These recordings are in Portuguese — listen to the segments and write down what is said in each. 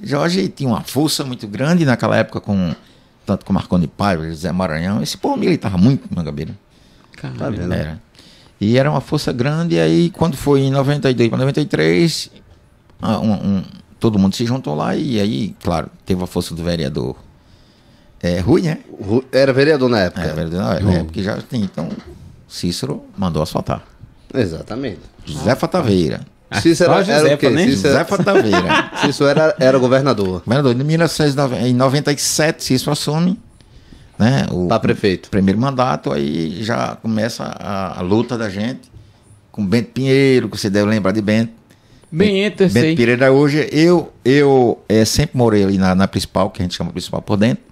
Jorge tinha uma força muito grande naquela época, tanto com Marconi Paiva, José Maranhão. Esse povo militava muito em Mangabeira. Tá vendo? Era. E era uma força grande. E aí, quando foi em 92 para 93, todo mundo se juntou lá. E aí, claro, teve a força do vereador Rui, né? Era vereador na época. Vereador na época que já tem. Então, Cícero mandou asfaltar. Exatamente. José Fataveira. Cícero era o quê? né? José Fataveira. Cícero era governador. Governador, em 1997, Cícero assume, né, Para prefeito. primeiro mandato, aí já começa a luta da gente com Bento Pinheiro, que você deve lembrar de Bento. Bento, eu sei. Bento Pinheiro hoje, eu sempre morei ali na principal, que a gente chama principal por dentro.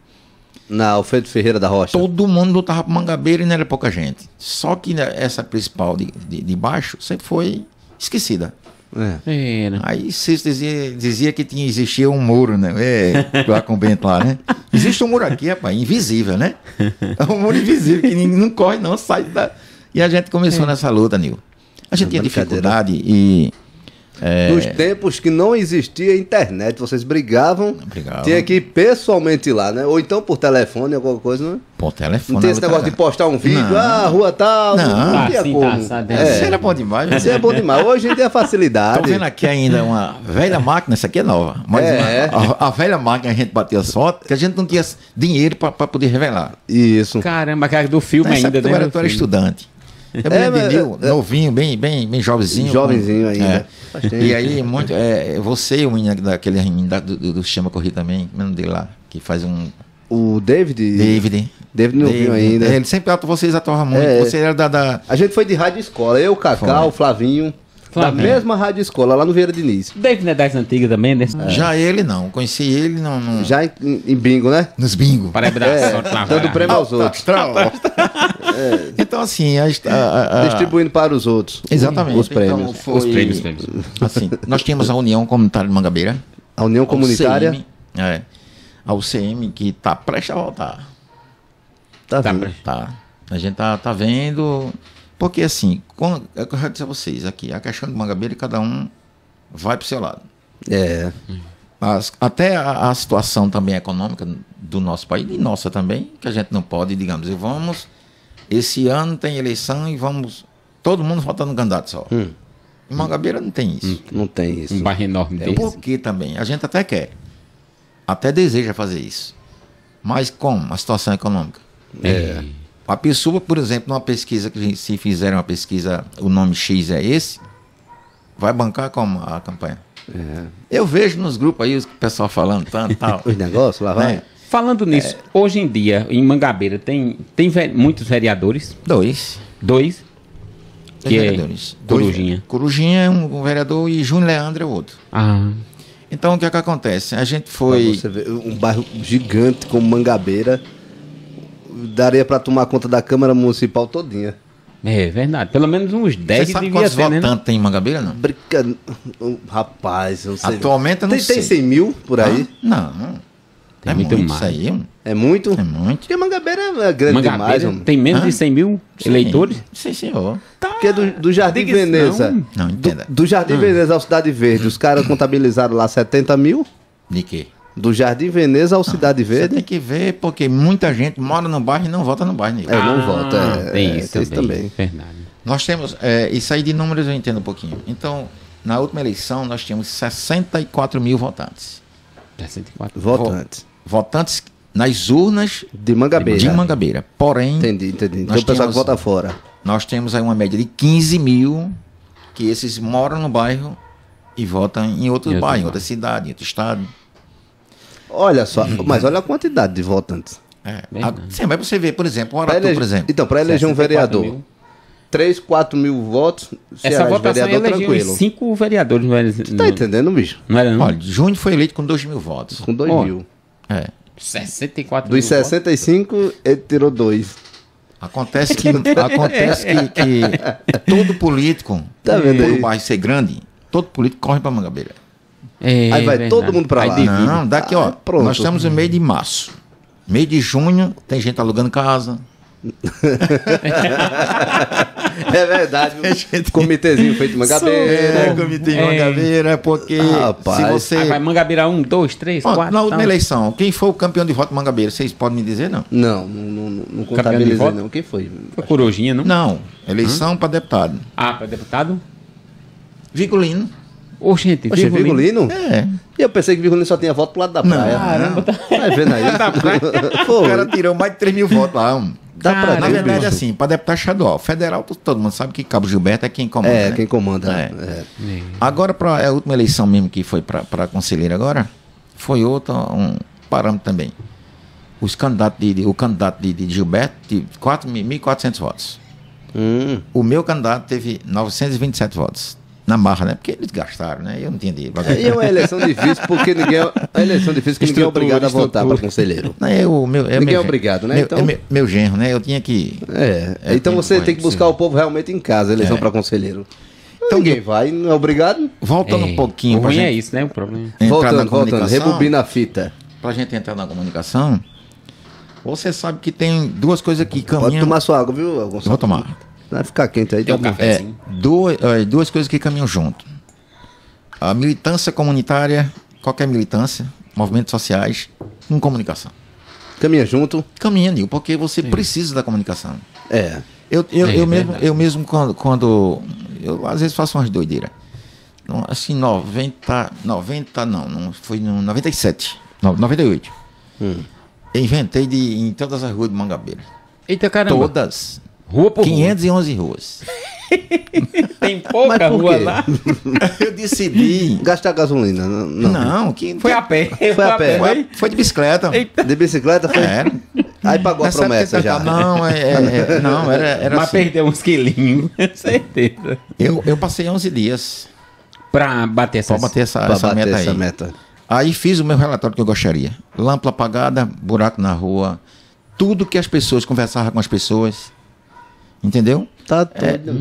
Na Alfredo Ferreira da Rocha. Todo mundo lutava por Mangabeira e não era pouca gente. Só que essa principal de baixo sempre foi esquecida. Era. Aí Cícero dizia que existia um muro, né? Lá com o Bento lá, né? Existe um muro aqui, rapaz, invisível, né? É um muro invisível, que não corre não, sai da... E a gente começou nessa luta, Nil. A gente tinha dificuldade e... Nos tempos que não existia internet, vocês brigavam, Brigavam. tinha que ir pessoalmente lá, né? Ou então por telefone, alguma coisa, né? Por telefone. Não tem esse negócio de postar um vídeo, Não. rua tal, Não. tinha Sim, como. tá, Isso era bom demais. Isso é bom demais. Hoje em dia é facilidade. Tô vendo aqui ainda uma velha máquina, essa aqui é nova. Mas a velha máquina a gente batia as fotos, que a gente não tinha dinheiro para poder revelar. Isso. Caramba, cara do filme Nessa ainda, época né? tu era estudante. Eu mas- novinho, bem jovenzinho. Jovenzinho ainda. Faz tempo. E aí, você e o menino daquele do Chama Corrida também, o nome dele lá, que faz um... O David não viu ainda. Ele sempre vocês atuavam muito. Você era da... A gente foi de rádio escola, eu, Cacau, Flavinho, da mesma rádio escola, lá no Vieira Diniz. David é das antigas também, né? Já ele não, conheci ele no... Já em bingo, né? nos bingos. Para abraço, Dando prêmio aos outros. Então, assim, Distribuindo para os outros. exatamente. Os prêmios. Então, foi, Os prêmios. assim, nós tínhamos a União Comunitária de Mangabeira. A União Comunitária. A UCM, que está prestes a voltar. Tá Tá, vindo. Tá. A gente tá vendo. Porque assim, é o que eu já disse a vocês aqui, a questão de Mangabeira, cada um vai pro seu lado. Até a situação também econômica do nosso país, e nossa também, que a gente não pode, digamos, esse ano tem eleição e vamos, todo mundo votando no candidato só. Em Mangabeira não tem isso. Não tem isso. Um bairro enorme desse. Porque também, a gente até quer, até deseja fazer isso. Mas como? A situação econômica. A pessoa, por exemplo, numa pesquisa, se fizer uma pesquisa, o nome X é esse, vai bancar como a campanha? Eu vejo nos grupos aí o pessoal falando tanto tal. Os negócios, lá vai. Né? Falando nisso, hoje em dia, em Mangabeira, tem muitos vereadores. Dois Que é vereadores. Corujinha. Corujinha é um vereador e Júnior Leandro é outro. Ah, Então, o que é que acontece? A gente Pra foi... você ver, um bairro gigante como Mangabeira daria para tomar conta da Câmara Municipal todinha. é verdade. Pelo menos uns 10 Você sabe devia quantos ter, né? votantes tem em Mangabeira, não? Rapaz, eu não sei. Atualmente eu não sei. Tem 100 mil por aí? Não. Tem É muito muito mais. isso aí. É muito? É muito. Porque Mangabeira é grande demais. Mangabeira Homem. tem menos Hã? de 100 mil Sim. eleitores. Sim, senhor. Porque do Jardim Diga isso Veneza. não. Não, entenda. Do Jardim Veneza ao Cidade Verde, os caras contabilizaram lá 70 mil. De quê? Do Jardim Veneza ao Cidade Você Verde. tem que ver, porque muita gente mora no bairro e não vota no bairro. Nil. Não vota. Tem isso tem também. Verdade. Nós temos, isso aí de números eu entendo um pouquinho. Então, na última eleição, nós tínhamos 64 mil votantes. 64. Votantes. Votantes nas urnas De Mangabeira. de Mangabeira. Porém, Entendi. Tem Nós o pessoal que temos- vota fora. nós temos aí uma média de 15 mil que esses moram no bairro e votam em outros Em outro bairros, em bairro. outra cidade, em outro estado. Olha só, mas olha a quantidade de votantes. Verdade. Sim, mas você vê, por exemplo, o Pra Aratu, elege- por exemplo. Então, para eleger um 64 vereador, mil. 3, 4 mil votos, se Essa elege votação vereador elegeu tranquilo. 5 vereadores. Tá entendendo, bicho? Não era não? Olha, Júnior foi eleito com 2 mil votos. Com 2 Ó. mil. É. 64 Dos mil votos. 65, ele tirou 2. Acontece que todo político, Tá vendo por aí? o bairro ser grande, todo político corre para Mangabeira. É, Aí vai verdade. todo mundo pra Aí lá. divide. Não, daqui, ó. Pronto. Nós estamos no meio de março. Meio de junho, tem gente alugando casa. É verdade. Viu? Comitêzinho feito de Mangabeira. Comitê de Mangabeira, porque Rapaz. se você... Vai Mangabeira 1, 2, 3, Ó, 4. na última eleição, quem foi o campeão de voto de Mangabeira? Vocês podem me dizer, não? Não contabilizei, voto? não. Quem foi? Foi Corujinha, não? Não, eleição para deputado. Ah, para deputado? Vigolino. Ô, gente, Poxa, Virgulino? É. E eu pensei que Virgulino só tinha voto pro lado da praia. Caramba, tá... Tá vendo aí? O Pô, cara tirou mais de 3 mil votos lá. dá pra Na ver, verdade, bicho. assim, para deputado estadual, federal, todo mundo sabe que Cabo Gilberto é quem comanda. É, né? quem comanda. É. É. Agora, para a última eleição mesmo que foi para conselheiro agora, foi outro um parâmetro também. O candidato de Gilberto teve 1.400 votos. O meu candidato teve 927 votos. Na marra, né? Porque eles gastaram, né? Eu não entendi. E é uma eleição difícil, porque ninguém é obrigado a votar para conselheiro. Não, Ninguém é obrigado, né? Então... meu genro, né? Eu tinha que... Então você tem que buscar sim. o povo realmente em casa, eleição para conselheiro. Então, Ninguém vai, não é obrigado. Voltando um pouquinho O pra ruim é gente isso, né? O problema. entrar na Voltando, comunicação, rebobina a fita. pra gente entrar na comunicação, você sabe que tem duas coisas que Pode caminham... tomar sua água, viu, Gonçalo? Eu vou tomar. Vai ficar quente aí. Tem um tá bom. café. Sim. Duas coisas que caminham junto. A militância comunitária, qualquer militância, movimentos sociais, com comunicação. Caminha junto. Caminha, Nil, porque você precisa da comunicação. É. Eu mesmo quando eu às vezes faço umas doideiras. Assim, 90 não, foi no 97, 98. Eu inventei em todas as ruas de Mangabeira. Eita, caramba. Todas. Rua por 511 ruas. Tem pouca Mas por rua quê? lá. Eu decidi. Gastar gasolina. Não, que Foi a pé. Foi a pé. Foi de bicicleta. De bicicleta foi? Era. Aí pagou a Nessa época promessa que já. Não, era Mas assim. perdeu uns quilinhos. Certeza. Eu passei 11 dias Pra bater essa... para bater essa Pra bater meta essa aí. meta. Aí fiz o meu relatório que eu gostaria. Lâmpada apagada, buraco na rua, tudo que as pessoas conversavam com as pessoas. Entendeu? Tá todo.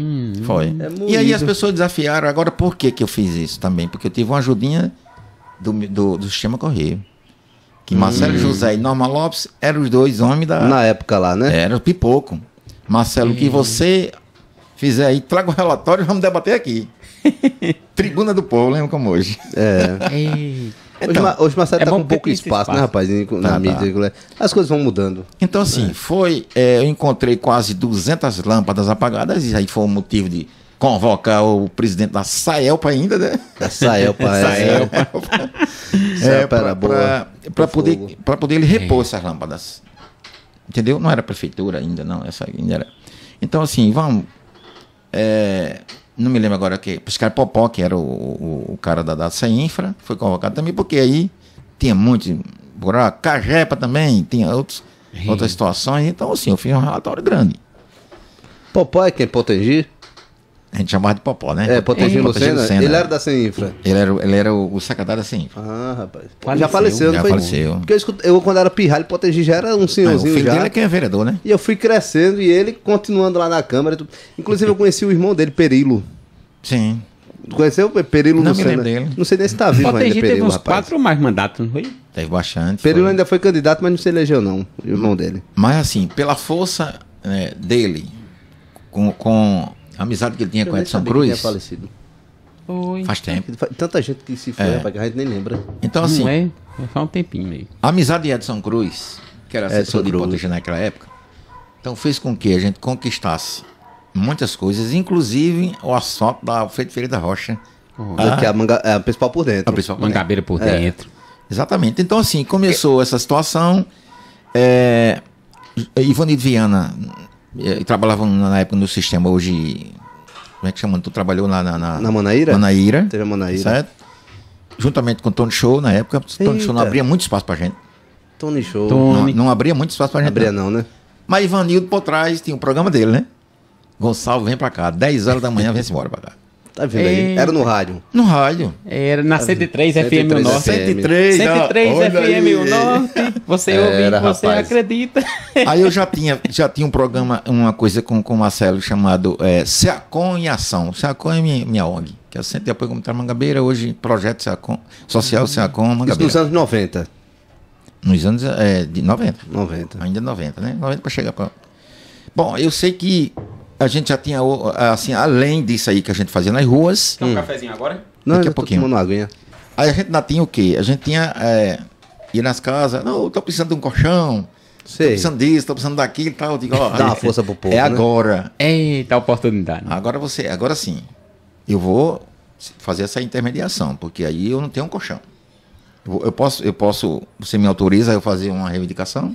Foi. moído. E aí as pessoas desafiaram. Agora, por que eu fiz isso também? Porque eu tive uma ajudinha do sistema Correio. Que Marcelo José e Norma Lopes eram os dois homens da... Na época lá, né? Era o pipoco. Marcelo, o que você fizer aí, traga o relatório e vamos debater aqui. Tribuna do Povo, lembra como hoje? É. Ei. Então, Hoje Marcelo é tá bom com pouco ter esse espaço, né, espaço. rapaz? Na Tá. mídia. As coisas vão mudando. Então, assim, eu encontrei quase 200 lâmpadas apagadas, e aí foi o motivo de convocar o presidente da Saelpa ainda, né? Essa Elpa era boa. Para poder ele repor essas lâmpadas. Entendeu? Não era prefeitura ainda, não. Essa ainda era. Então, assim, vamos. Não me lembro agora que. Os caras Popó, que era o cara da CEINFRA, foi convocado também, porque aí tinha muito buraco. Cajepa também, tinha outras situações. Então, assim, eu fiz um relatório grande. Popó é quem? Potengi? A gente chamava de Popó, né? Potengi Lucena? Lucena. Ele era da CEINFRA. Ele era o secretário da CEINFRA. Ah, rapaz. Faleceu. Já faleceu, não Já foi? faleceu. Porque eu quando era pirralho, Potengi já era um O senhorzinho filho já. dele é quem é vereador, né? E eu fui crescendo e ele continuando lá na Câmara. Inclusive eu conheci o irmão dele, Perilo. Sim. Tu conheceu o Perilo Não me Lucena? lembro dele. Não sei nem se tá vivo ainda, Potengi teve Perilo, uns rapaz. 4 ou mais mandatos, não foi? Teve bastante. Perilo foi. ainda foi candidato, mas não se elegeu não, o irmão dele. Mas assim, pela força dele, com a amizade que ele tinha com nem Edson sabia que tinha Cruz, falecido. Foi. faz tempo. Tanta gente que se foi, rapaz, que a gente nem lembra. Então assim, Não é? Faz um tempinho aí. a amizade de Edson Cruz, que era assessor Edson de Cruz. Potengi naquela época, então fez com que a gente conquistasse muitas coisas, inclusive o asfalto da Feito Feira da Rocha. Que é a principal por dentro. A principal componente. Mangabeira por dentro. Exatamente. Então, assim, começou essa situação. Ivanildo Viana trabalhava na época no sistema, hoje. Como é que chama? Tu trabalhou na Manaíra? Manaíra. Teve a Manaíra. Certo? Juntamente com o Tony Show na época. O Tony Show não Eita. abria muito espaço pra gente. Tony Show. Não abria muito espaço pra gente. Abria não, né? Mas Ivanildo por trás tinha um programa dele, né? Gonçalo, vem pra cá. 10 horas da manhã, vem-se embora pra cá. Tá vendo aí? Eita. Era no rádio. No rádio. Era na 103 FM 103 o Norte. 103, 103 olha FM aí. o Norte. Você ouve, Era, você rapaz. acredita. Aí eu já tinha um programa, uma coisa com o Marcelo chamado SEACOM em Ação. SEACOM é minha ONG, que é o Centro de Apoio Comunitário Mangabeira, hoje Projeto SEACOM, Social SEACOM Isso Mangabeira. nos anos 90. Nos anos de 90. 90. Ainda 90, né? 90 para chegar para... Bom, eu sei que a gente já tinha, assim, além disso aí que a gente fazia nas ruas, Quer um cafezinho agora? Não, daqui a eu tô pouquinho. tomando uma aguinha. aí a gente ainda tinha o quê? A gente tinha, ia nas casas, não, eu tô precisando de um colchão, tô Sei. precisando disso, tô precisando daquilo e tal. Eu digo, ó, Dá uma força pro povo, É né? agora. Eita oportunidade. Agora sim, eu vou fazer essa intermediação, porque aí eu não tenho um colchão. Eu posso, você me autoriza a eu fazer uma reivindicação?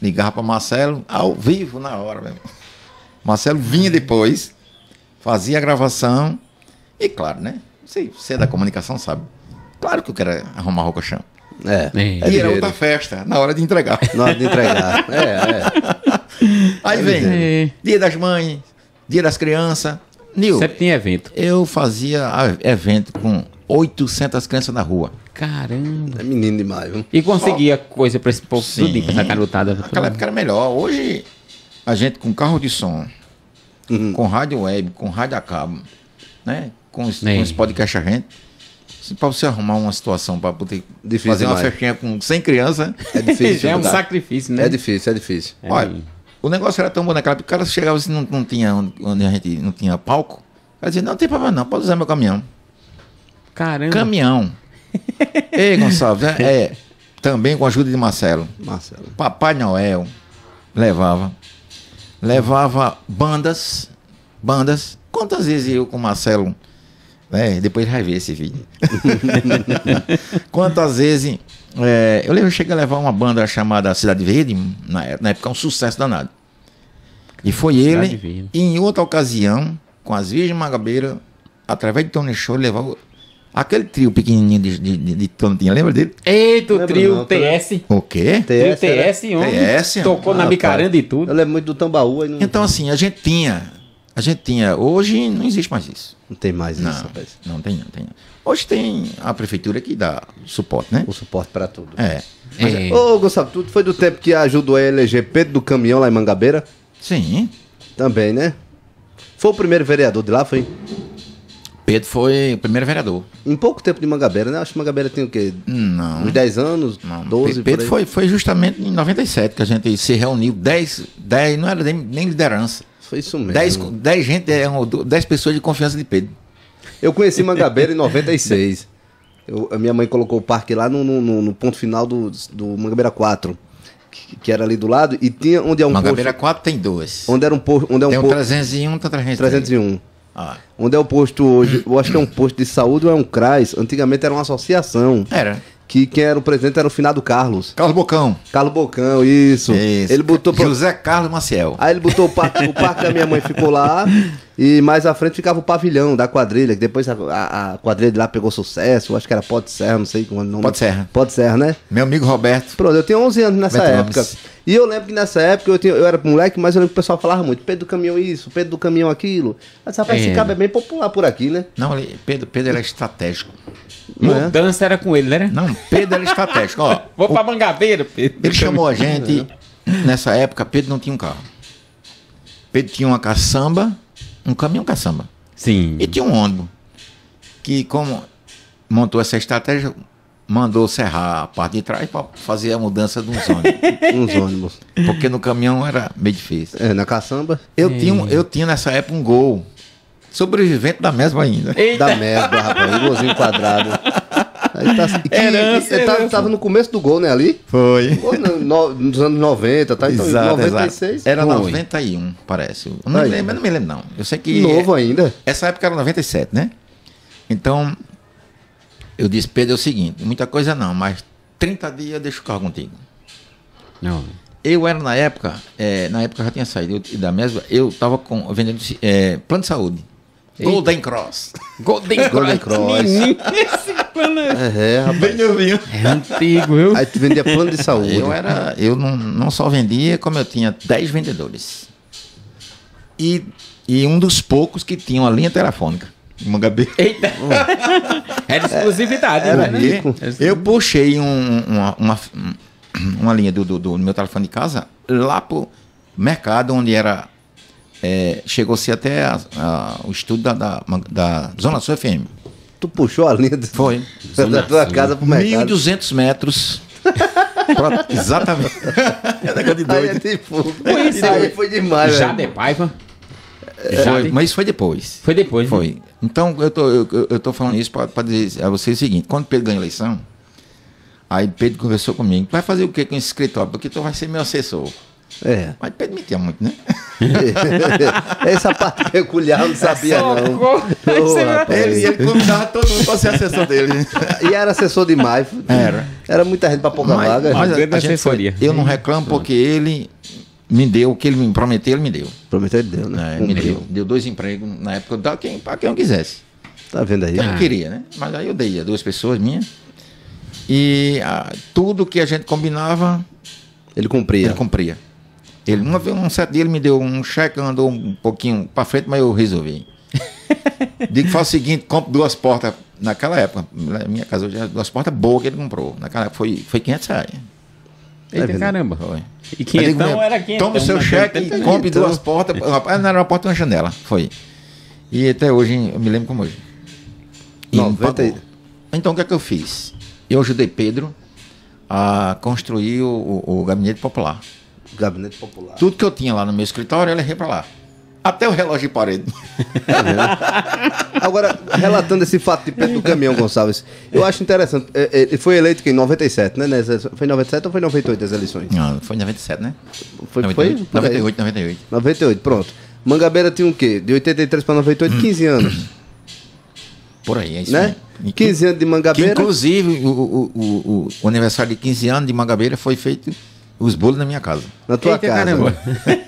Ligar para Marcelo ao vivo na hora, meu amigo. Marcelo vinha depois, fazia a gravação e claro, né? Você é da comunicação, sabe? Claro que eu quero arrumar o colchão. É. E era dinheiro. outra festa, na hora de entregar. Na hora de entregar. Aí vem Dia das Mães, Dia das Crianças. Nil, Sempre tinha evento. eu fazia evento com 800 crianças na rua. Caramba. É menino demais, viu? E conseguia coisa pra esse povo tudo pra essa garotada. Naquela época era melhor. Hoje, a gente com carro de som, com rádio web, com rádio a cabo, né? Com os podcasts a gente. Para você arrumar uma situação para poder Difícil fazer uma demais. festinha com 100 crianças, É difícil. Já é um mudar. sacrifício, né? É difícil, é difícil. olha, o negócio era tão bom naquela época, o cara chegava assim, não tinha onde a gente não tinha palco. Ela dizia, não tem problema não, pode usar meu caminhão. Caramba. Caminhão. Ei, Gonçalves, também com a ajuda de Marcelo. Marcelo. Papai Noel levava bandas. Quantas vezes eu com o Marcelo, depois vai ver esse vídeo. Quantas vezes eu cheguei a levar uma banda chamada Cidade Verde, na época um sucesso danado. E foi Cidade ele, Verde. e em outra ocasião, com as Virgens Magabeira, através de Tony Show, levava aquele trio pequenininho de Toninho, lembra dele? Eita, o Lembro trio não, TS. O quê? Trio TS, TS, homem. TS, Tocou na rapaz. bicaranda e tudo. Eu lembro muito do Tambaú e não, Então, assim, a gente tinha. Hoje não existe mais isso. não tem mais Não, isso, rapaz. não tem. Hoje tem a prefeitura que dá suporte, né? O suporte pra tudo. É. Ô, Gustavo, tu foi do tempo que ajudou a eleger Pedro do Caminhão lá em Mangabeira? Sim. Também, né? Foi o primeiro vereador de lá, foi? Pedro foi o primeiro vereador. Em pouco tempo de Mangabeira, né? Acho que Mangabeira tem o quê? Não. Uns 10 anos? Não. 12, Pedro por aí. foi justamente em 97 que a gente se reuniu. 10 não era nem liderança. Foi isso mesmo. 10 pessoas de confiança de Pedro. Eu conheci Mangabeira em 96. A minha mãe colocou o parque lá no ponto final do Mangabeira 4, que era ali do lado, e tinha onde é um Mangabeira posto. 4 tem 2. Onde era um posto. Onde é um Tem um posto 301, tem 303. 301. Ah, Onde é o posto hoje? Eu acho que é um posto de saúde ou é um CRAS. Antigamente era uma associação. era. Que quem era o presidente era o finado Carlos. Carlos Bocão. Carlos Bocão, isso. Isso. Ele botou. José Carlos Maciel. Aí ele botou o parque da minha mãe ficou lá. E mais à frente ficava o pavilhão da quadrilha. Que depois a quadrilha de lá pegou sucesso. Eu acho que era Pode Serra, não sei como é o nome. Pode Serra. Pode Serra, né? Meu amigo Roberto. Pronto, eu tinha 11 anos nessa Beto época. Gomes. E eu lembro que nessa época eu era moleque, mas eu lembro que o pessoal falava muito: Pedro do Caminhão isso, Pedro do Caminhão aquilo. Mas rapaz, esse cabo é bem popular por aqui, né? Não, Pedro era estratégico. Mudança era com ele, né? Não, Pedro era estratégico. Ó, Vou pra Mangabeira, Pedro. ele chamou a gente. Nessa época, Pedro não tinha um carro. Pedro tinha uma caçamba, um caminhão caçamba. Sim. E tinha um ônibus. Que, como montou essa estratégia, mandou serrar a parte de trás para fazer a mudança de uns ônibus. Uns ônibus. Porque no caminhão era meio difícil. É, na caçamba. Eu tinha nessa época um Gol. Sobrevivente da mesma ainda. Eita. Da merda, rapaz. Igualzinho quadrado. Aí tava no começo do gol, né? Ali? Foi. Ou nos anos 90, tá? Então, Exato, 96. exato. Era Foi. 91, parece. Eu não Aí. lembro, eu não me lembro, não. Eu sei que. Novo ainda. Essa época era 97, né? Então, eu disse, Pedro, é o seguinte: muita coisa não, mas 30 dias eu deixo o carro contigo. Não. Eu era na época eu já tinha saído da mesma, eu estava vendendo plano de saúde. Golden Cross. Golden Golden Cross. Cross. Menino, esse plano Rapaz. Bem novinho. é antigo, viu? Aí tu vendia plano de saúde. Eu não só vendia, como eu tinha 10 vendedores. E um dos poucos que tinham a linha telefônica. Em Mangabeira. Eita. Era exclusividade, Era né? rico. Eu puxei uma linha do meu telefone de casa lá pro mercado, onde era. Chegou-se até o estúdio da Zona Sul FM. Tu puxou a linha Foi. da tua casa pro mercado. 1.200 metros. Exatamente. É negócio de Aí é doido. tipo. Conheceu Aí foi demais, Já velho. de Paiva. Foi, mas isso foi depois. Foi depois, né? Foi. Então, eu tô falando isso para dizer a vocês o seguinte: quando Pedro ganhou a eleição, aí Pedro conversou comigo: vai fazer o que com esse escritório? Porque tu vai ser meu assessor. É. Mas Pedro mentia muito, né? Essa parte peculiar eu não sabia, não. Aí Ô, você rapaz. Ele convidava todo mundo para ser assessor dele. E era assessor demais. Era. Era muita gente pra pouca vaga. Mas Grande a gente foi, assessoria. eu não reclamo porque ele me deu o que ele me prometeu, ele me deu. Prometeu ele deu, né? É, me Cumpriu. deu 2 empregos na época, eu dava para quem eu quisesse. Tá vendo aí? Eu não queria, né? Mas aí eu dei a 2 pessoas minhas. E tudo que a gente combinava, Ele cumpria. ele cumpria. Ele, um certo dia ele me deu um cheque, andou um pouquinho para frente, mas eu resolvi. Digo que faz o seguinte: compre 2 portas. Naquela época, na minha casa hoje, 2 portas boas que ele comprou. Naquela época foi 500 reais. Eita, caramba. Foi. E quinhentão Eu digo, era quinhentão. toma o seu naquele cheque tempo e era compre quinhentão. 2 portas. Rapaz, não era uma porta e uma janela. Foi. E até hoje, eu me lembro como hoje. E não 90 pagou. Então, o que é que eu fiz? Eu ajudei Pedro a construir o gabinete popular. Gabinete Popular. Tudo que eu tinha lá no meu escritório, eu levei para lá. Até o relógio de parede. Agora, relatando esse fato de perto do caminhão, Gonçalves, eu acho interessante. Ele foi eleito em 97, né? Foi em 97 ou foi em 98 as eleições? Não, foi em 97, né? Foi 98, por aí. 98. 98, pronto. Mangabeira tinha o quê? De 83 para 98, 15 anos. Por aí, é isso Né? mesmo. 15 anos de Que, Mangabeira. inclusive, o aniversário de 15 anos de Mangabeira foi feito os bolos na minha casa. Na tua Eita, casa. caramba.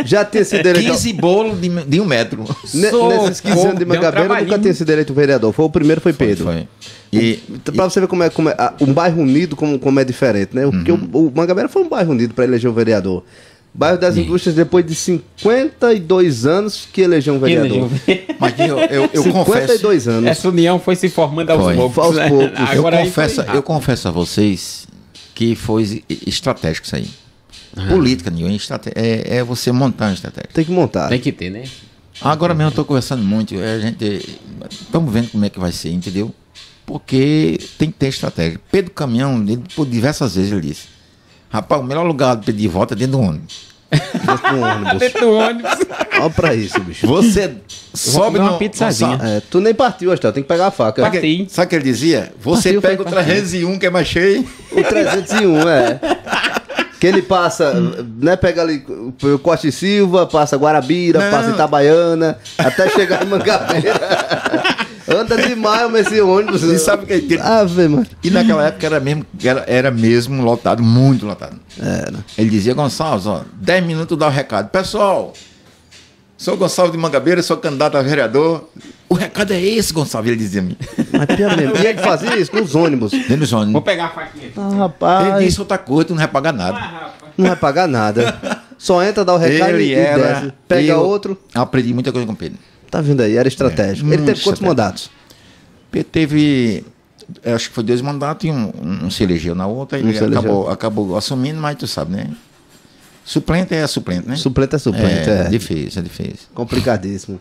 Já tinha sido eleito. 15 bolos de 1 metro. Nesses 15 anos de Deu um Mangabeira, nunca trabalhinho. tinha sido eleito vereador. Foi o primeiro, foi Pedro. Foi. E, Pra você ver como é um bairro unido como é diferente, né? Porque o Mangabeira foi um bairro unido para eleger o vereador. Bairro das Indústrias, depois de 52 anos que elegeu um vereador. mas eu confesso, 52 anos. Essa união foi se formando aos Foi. poucos. Aos né? poucos. Agora aí eu confesso a vocês que foi estratégico isso aí. Política nenhuma, é você montar uma estratégia. Tem que montar. Tem que ter, né? Agora mesmo eu estou conversando muito, estamos vendo como é que vai ser, entendeu? Porque tem que ter estratégia. Pedro Caminhão, ele, por diversas vezes ele disse: rapaz, o melhor lugar de pedir voto é dentro do ônibus. Dentro do ônibus. Dentro do ônibus. Olha pra isso, bicho. Você sobe comer uma no pizzazinha. É, tu nem partiu, Astel. Tem que pegar a faca. Partiu. Sim. Sabe o que ele dizia? Você Partiu, pega o foi partiu. 301 que é mais cheio. O 301, é. Que ele passa, né? Pega ali o Costa e Silva, passa Guarabira, Não. passa Itabaiana, até chegar em Mangabeira. Anda demais esse ônibus. E sabe o que Ave, mano. E naquela época era mesmo lotado, muito lotado. Era. Ele dizia: Gonçalves, ó, 10 minutos dá o recado. Pessoal, sou Gonçalves de Mangabeira, sou candidato a vereador. O recado é esse, Gonçalves, ele dizia a mim. Mas pior mesmo. E ele fazia isso nos ônibus. Dentro dos Vou ônibus. pegar a faquinha. Ah, Ele rapaz, disse outra coisa, tu não vai pagar nada. não vai pagar nada. Só entra, dá o recado Ele e era. desce. Pega eu outro. Aprendi muita coisa com o Pedro. Tá vendo aí? Era estratégico. É, Ele teve muito quantos estratégico. mandatos? Pedro teve, eu acho que foi 2 mandatos e um se elegeu na outra. Um Ele se elegeu. acabou assumindo, mas tu sabe, né? Suplente é suplente, né? Suplente é suplente, é. Difícil, é difícil. Complicadíssimo.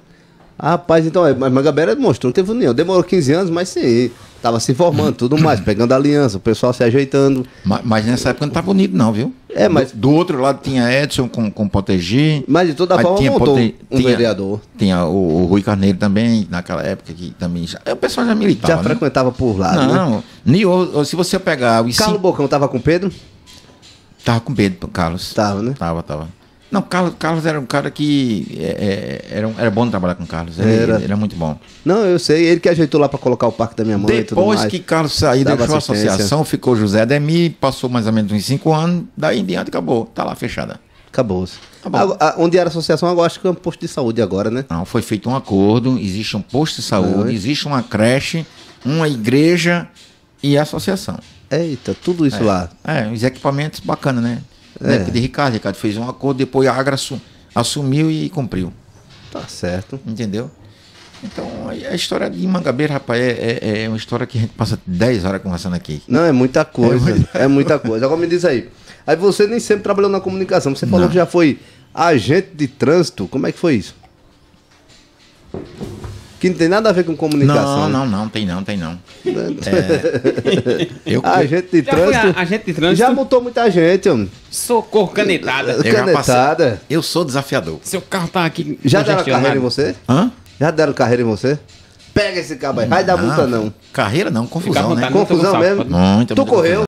Rapaz, então, mas Mangabeira mostrou, não teve união. Demorou 15 anos, mas sim. Tava se formando, tudo mais, pegando aliança, o pessoal se ajeitando. Mas nessa época não estava bonito, não, viu? É, mas- Do outro lado tinha Edson com Protegi. Mas de toda Aí forma tinha montou um tinha- vereador. Tinha o Rui Carneiro também, naquela época, que também já. O pessoal já militava. Já né? frequentava por lá, né? Não, se você pegar os Carlos Bocão tava com Pedro? Tava com Pedro, Carlos. Tava, né? Tava. Não, Carlos era um cara que era bom trabalhar com Carlos. Era. Ele era muito bom. Não, eu sei. Ele que ajeitou lá pra colocar o parque da minha mãe e tudo Depois mais. que Carlos saiu, Dava deixou a assistência. associação, ficou José Ademir, passou mais ou menos uns 5 anos, daí em diante acabou. Tá lá fechada. Acabou-se. Acabou. Onde era a associação, agora acho que é um posto de saúde agora, né? Não, foi feito um acordo, existe um posto de saúde, Ah, é? existe uma creche, uma igreja e a associação. Eita, tudo isso lá. Os equipamentos bacanas, né? É. Na época de Ricardo fez um acordo, depois a Agra assumiu e cumpriu. Tá certo. Entendeu? Então, a história de Mangabeira, rapaz, é uma história que a gente passa 10 horas conversando aqui. Não, é muita coisa. É muita coisa. Agora me diz aí. Aí você nem sempre trabalhou na comunicação. Você falou Não. que já foi agente de trânsito. Como é que foi isso? que não tem nada a ver com comunicação. Não, tem não. Agente de trânsito. Agente de trânsito. Já multou muita gente, homem. Socorro, canetada. Eu já passei. Canetada. Eu sou desafiador. Seu carro tá aqui. Já deram congestionado. carreira em você? Hã? Já deram carreira em você? Pega esse cabo aí. Vai dar multa não. Carreira não, confusão, Fica à né? vontade. Confusão Muito mesmo? Muita Tu correu?